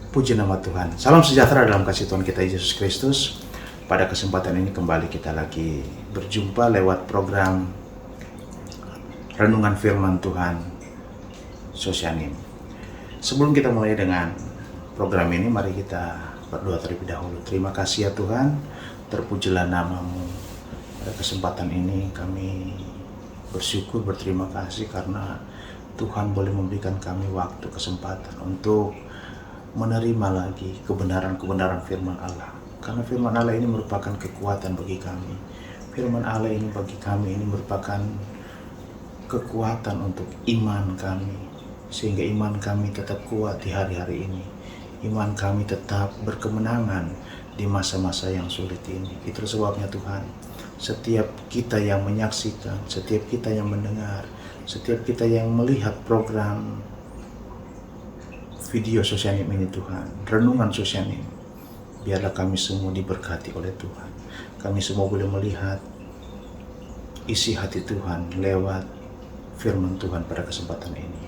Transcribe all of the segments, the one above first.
Puji nama Tuhan. Salam sejahtera dalam kasih Tuhan kita Yesus Kristus. Pada kesempatan ini kembali kita lagi berjumpa lewat program Renungan Firman Tuhan Sosyanim. Sebelum kita mulai dengan program ini, mari kita berdoa terlebih dahulu. Terima kasih ya Tuhan, terpujilah nama-Mu. Pada kesempatan ini kami bersyukur, berterima kasih karena Tuhan boleh memberikan kami waktu, kesempatan untuk menerima lagi kebenaran-kebenaran firman Allah. Karena firman Allah ini merupakan kekuatan bagi kami. Firman Allah ini bagi kami ini merupakan kekuatan untuk iman kami, sehingga iman kami tetap kuat di hari-hari ini. Iman kami tetap berkemenangan di masa-masa yang sulit ini. Itu sebabnya Tuhan, setiap kita yang menyaksikan, setiap kita yang mendengar, setiap kita yang melihat program video Sosyanim ini Tuhan, renungan Sosyanim, biarlah kami semua diberkati oleh Tuhan. Kami semua boleh melihat isi hati Tuhan lewat firman Tuhan pada kesempatan ini.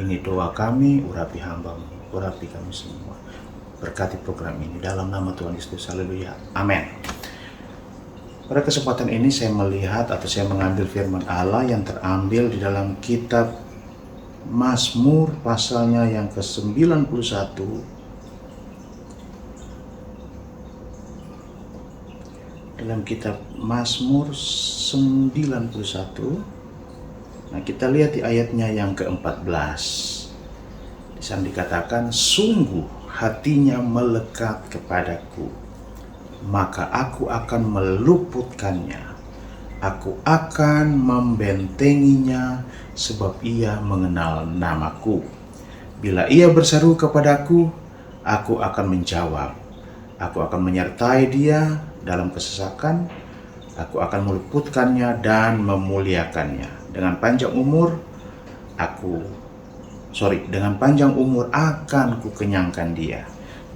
Ini doa kami, urapi hamba-Mu, urapi kami semua. Berkati program ini dalam nama Tuhan Yesus. Haleluya. Amin. Pada kesempatan ini saya melihat atau saya mengambil firman Allah yang terambil di dalam kitab Mazmur pasalnya yang ke-91 dalam kitab Mazmur 91. Nah, kita lihat di ayatnya yang ke-14. Di sana dikatakan, sungguh hatinya melekat kepadaku, maka aku akan meluputkannya. Aku akan membentenginya sebab ia mengenal namaku. Bila ia berseru kepadaku, aku akan menjawab. Aku akan menyertai dia dalam kesesakan. Aku akan meluputkannya dan memuliakannya. Dengan panjang umur akan kukenyangkan dia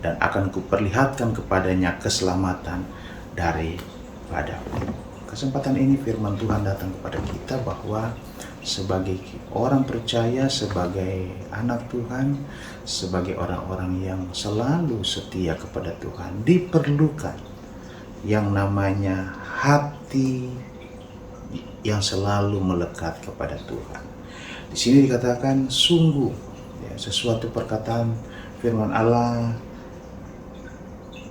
dan akan kuperlihatkan kepadanya keselamatan daripadaku. Kesempatan ini firman Tuhan datang kepada kita bahwa sebagai orang percaya, sebagai anak Tuhan, sebagai orang-orang yang selalu setia kepada Tuhan, diperlukan yang namanya hati yang selalu melekat kepada Tuhan. Di sini dikatakan sungguh, ya, sesuatu perkataan firman Allah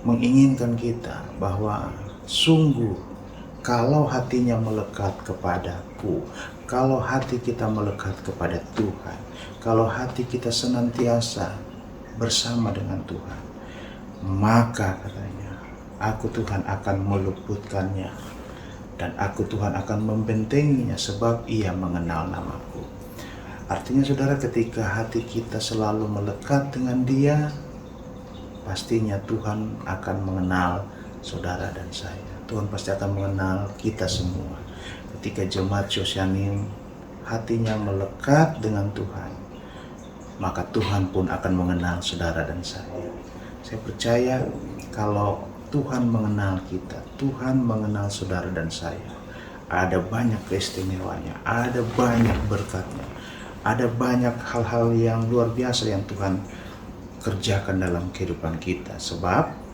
menginginkan kita bahwa sungguh kalau hatinya melekat kepadaku, kalau hati kita melekat kepada Tuhan, kalau hati kita senantiasa bersama dengan Tuhan, maka katanya, aku Tuhan akan meluputkannya dan aku Tuhan akan membentenginya sebab ia mengenal namaku. Artinya saudara, ketika hati kita selalu melekat dengan dia, pastinya Tuhan akan mengenal saudara dan saya. Tuhan pasti akan mengenal kita semua. Ketika jemaat Sosyanim hatinya melekat dengan Tuhan, maka Tuhan pun akan mengenal saudara dan saya. Saya percaya kalau Tuhan mengenal kita, Tuhan mengenal saudara dan saya, ada banyak keistimewaannya, ada banyak berkatnya, ada banyak hal-hal yang luar biasa yang Tuhan kerjakan dalam kehidupan kita. Sebab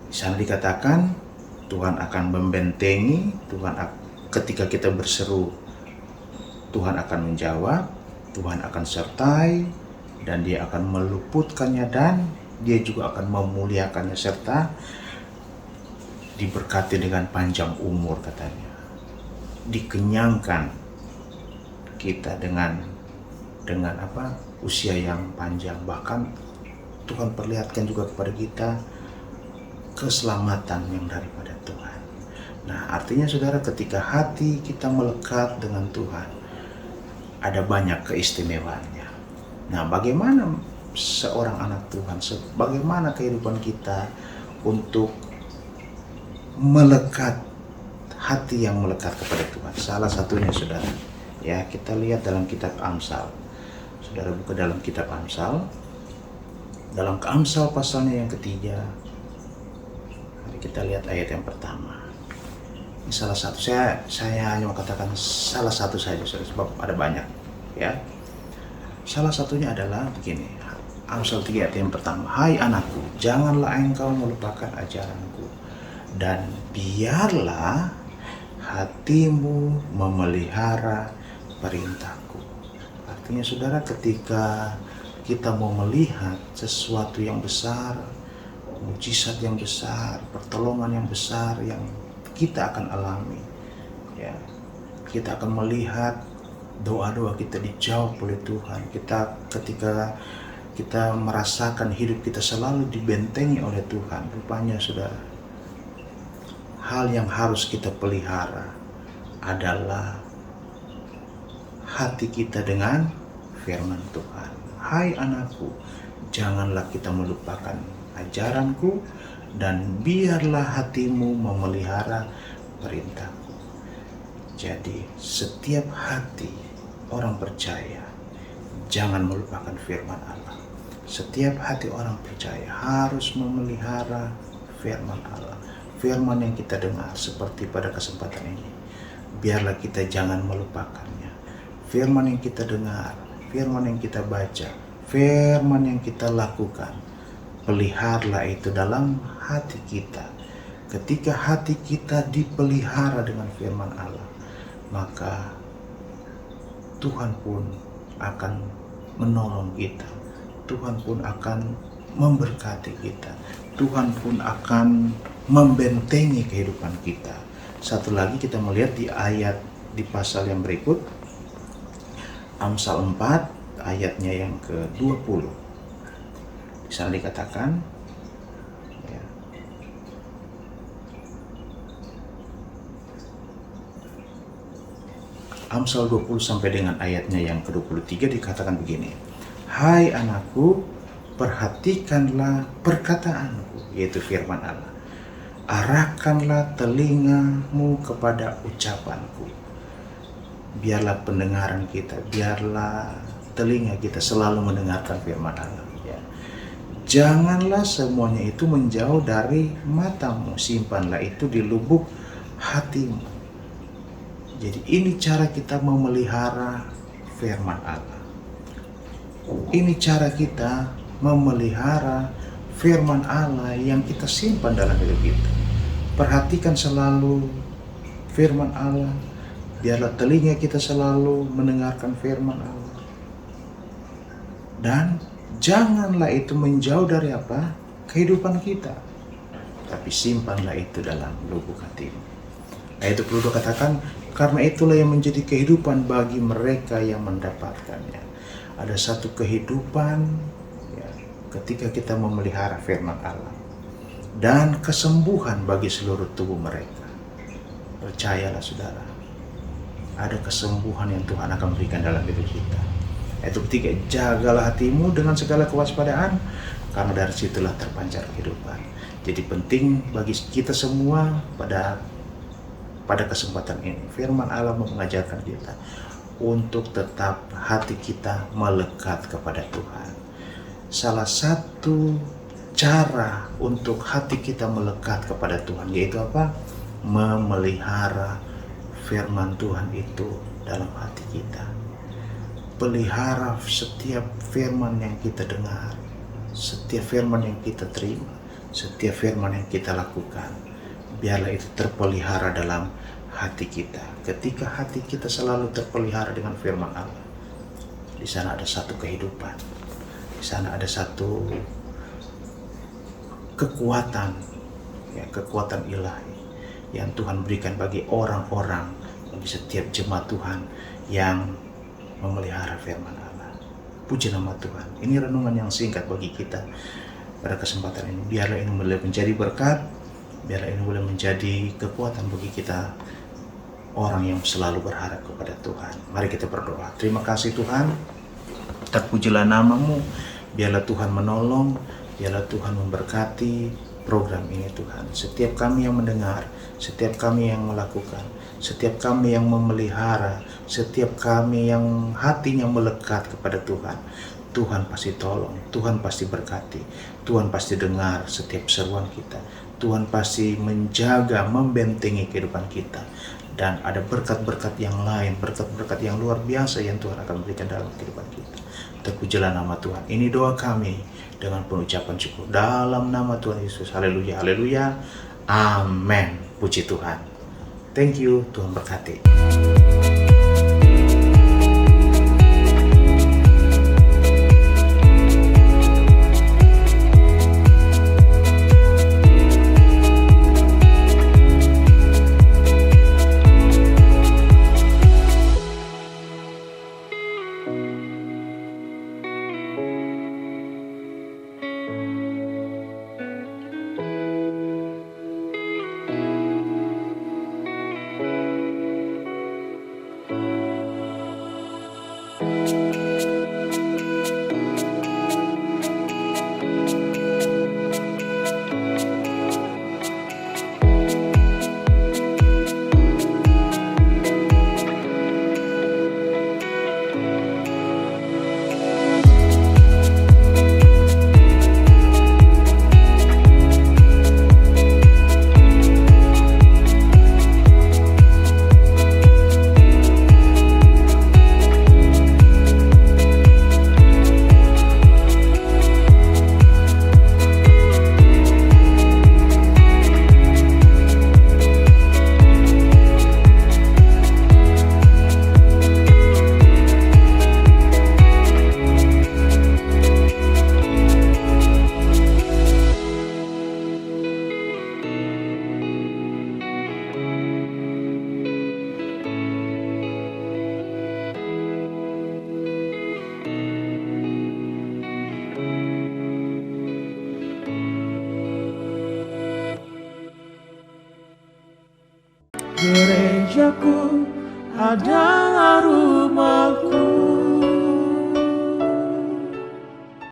di sana dikatakan Tuhan akan membentengi, ketika kita berseru, Tuhan akan menjawab, Tuhan akan sertai, dan dia akan meluputkannya, dan dia juga akan memuliakannya, serta diberkati dengan panjang umur katanya. Dikenyangkan kita dengan usia yang panjang. Bahkan Tuhan perlihatkan juga kepada kita keselamatan yang daripada Tuhan. Nah, artinya saudara, ketika hati kita melekat dengan Tuhan, ada banyak keistimewaannya. Nah, bagaimana seorang anak Tuhan, bagaimana kehidupan kita untuk melekat, hati yang melekat kepada Tuhan? Salah satunya saudara, ya, kita lihat dalam kitab Amsal. Saudara buka dalam kitab Amsal, dalam Amsal pasalnya yang ketiga. Kita lihat ayat yang pertama. Ini salah satu, saya hanya mau katakan salah satu saja, sebab ada banyak, ya. Salah satunya adalah begini. Amsal 3 ayat yang pertama, hai anakku, janganlah engkau melupakan ajaranku, dan biarlah hatimu memelihara perintahku. Artinya saudara, ketika kita mau melihat sesuatu yang besar, mujizat yang besar, pertolongan yang besar yang kita akan alami, ya, kita akan melihat doa-doa kita dijawab oleh Tuhan. Ketika kita merasakan hidup kita selalu dibentengi oleh Tuhan, rupanya saudara, hal yang harus kita pelihara adalah hati kita dengan firman Tuhan. Hai anakku, janganlah kita melupakan ajaranku, dan biarlah hatimu memelihara perintahku. Jadi setiap hati orang percaya jangan melupakan firman Allah. Setiap hati orang percaya harus memelihara firman Allah. Firman yang kita dengar seperti pada kesempatan ini, biarlah kita jangan melupakannya. Firman yang kita dengar, firman yang kita baca, firman yang kita lakukan, peliharalah itu dalam hati kita. Ketika hati kita dipelihara dengan firman Allah, maka Tuhan pun akan menolong kita. Tuhan pun akan memberkati kita. Tuhan pun akan membentengi kehidupan kita. Satu lagi kita melihat di pasal yang berikut, Amsal 4 ayatnya yang ke-20. Di sana dikatakan, ya, Amsal 20 sampai dengan ayatnya yang ke-23 dikatakan begini. Hai anakku, perhatikanlah perkataanku, yaitu firman Allah. Arahkanlah telingamu kepada ucapanku. Biarlah pendengaran kita, biarlah telinga kita selalu mendengarkan firman Allah. Ya. Janganlah semuanya itu menjauh dari matamu, simpanlah itu di lubuk hatimu. Jadi ini cara kita memelihara firman Allah. Ini cara kita memelihara firman Allah yang kita simpan dalam hidup kita. Perhatikan selalu firman Allah. Biarlah telinga kita selalu mendengarkan firman Allah. Dan janganlah itu menjauh dari apa? Kehidupan kita. Tapi simpanlah itu dalam lubuk hatimu. Nah, itu perlu dikatakan, karena itulah yang menjadi kehidupan bagi mereka yang mendapatkannya. Ada satu kehidupan, ya, ketika kita memelihara firman Allah, dan kesembuhan bagi seluruh tubuh mereka. Percayalah saudara, ada kesembuhan yang Tuhan akan berikan dalam hidup kita. Itu ketiga, jagalah hatimu dengan segala kewaspadaan, karena dari situlah terpancar kehidupan. Jadi penting bagi kita semua pada kesempatan ini, firman Allah mengajarkan kita untuk tetap hati kita melekat kepada Tuhan. Salah satu cara untuk hati kita melekat kepada Tuhan yaitu apa? Memelihara firman Tuhan itu dalam hati kita. Pelihara setiap firman yang kita dengar, setiap firman yang kita terima, setiap firman yang kita lakukan. Biarlah itu terpelihara dalam hati kita. Ketika hati kita selalu terpelihara dengan firman Allah, di sana ada satu kehidupan, di sana ada satu kekuatan, ya, kekuatan ilahi yang Tuhan berikan bagi orang-orang, bagi setiap jemaat Tuhan yang memelihara firman Allah. Puji nama Tuhan. Ini renungan yang singkat bagi kita pada kesempatan ini. Biarlah ini boleh menjadi berkat, biarlah ini boleh menjadi kekuatan bagi kita, orang yang selalu berharap kepada Tuhan. Mari kita berdoa. Terima kasih Tuhan, terpujilah namamu. Biarlah Tuhan menolong, biarlah Tuhan memberkati program ini Tuhan. Setiap kami yang mendengar, setiap kami yang melakukan, setiap kami yang memelihara, setiap kami yang hatinya melekat kepada Tuhan, Tuhan pasti tolong, Tuhan pasti berkati, Tuhan pasti dengar setiap seruan kita, Tuhan pasti menjaga, membentengi kehidupan kita. Dan ada berkat-berkat yang lain, berkat-berkat yang luar biasa yang Tuhan akan berikan dalam kehidupan kita. Terpujilah nama Tuhan. Ini doa kami dengan pengucapan syukur dalam nama Tuhan Yesus. Haleluya, haleluya. Amin. Puji Tuhan. Thank you. Tuhan berkati. Gerejaku adalah rumahku.